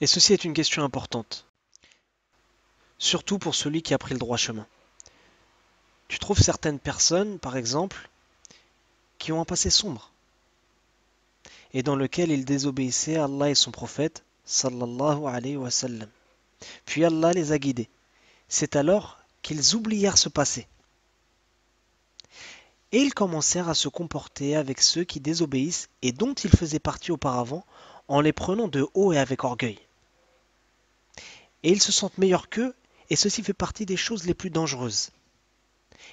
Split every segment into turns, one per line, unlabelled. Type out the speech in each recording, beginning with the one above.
Et ceci est une question importante, surtout pour celui qui a pris le droit chemin. Tu trouves certaines personnes, par exemple, qui ont un passé sombre et dans lequel ils désobéissaient à Allah et son prophète, sallallahu alayhi wa sallam. Puis Allah les a guidés. C'est alors qu'ils oublièrent ce passé. Et ils commencèrent à se comporter avec ceux qui désobéissent et dont ils faisaient partie auparavant, en les prenant de haut et avec orgueil. Et ils se sentent meilleurs qu'eux, et ceci fait partie des choses les plus dangereuses.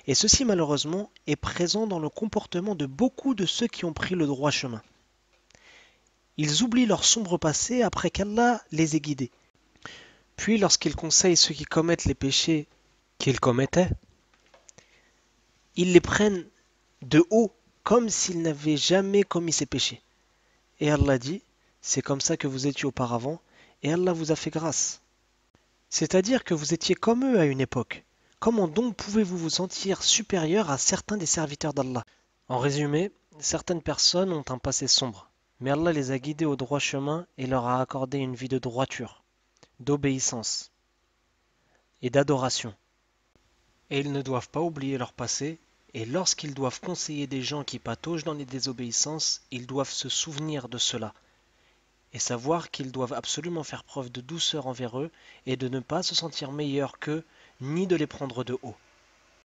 Et ceci malheureusement est présent dans le comportement de beaucoup de ceux qui ont pris le droit chemin. Ils oublient leur sombre passé après qu'Allah les ait guidés. Puis lorsqu'ils conseillent ceux qui commettent les péchés qu'ils commettaient, ils les prennent de haut comme s'ils n'avaient jamais commis ces péchés. Et Allah dit, c'est comme ça que vous étiez auparavant, et Allah vous a fait grâce. C'est-à-dire que vous étiez comme eux à une époque. Comment donc pouvez-vous vous sentir supérieur à certains des serviteurs d'Allah? En résumé, certaines personnes ont un passé sombre, mais Allah les a guidés au droit chemin et leur a accordé une vie de droiture, d'obéissance et d'adoration. Et ils ne doivent pas oublier leur passé, et lorsqu'ils doivent conseiller des gens qui pataugent dans les désobéissances, ils doivent se souvenir de cela, et savoir qu'ils doivent absolument faire preuve de douceur envers eux, et de ne pas se sentir meilleurs qu'eux, ni de les prendre de haut.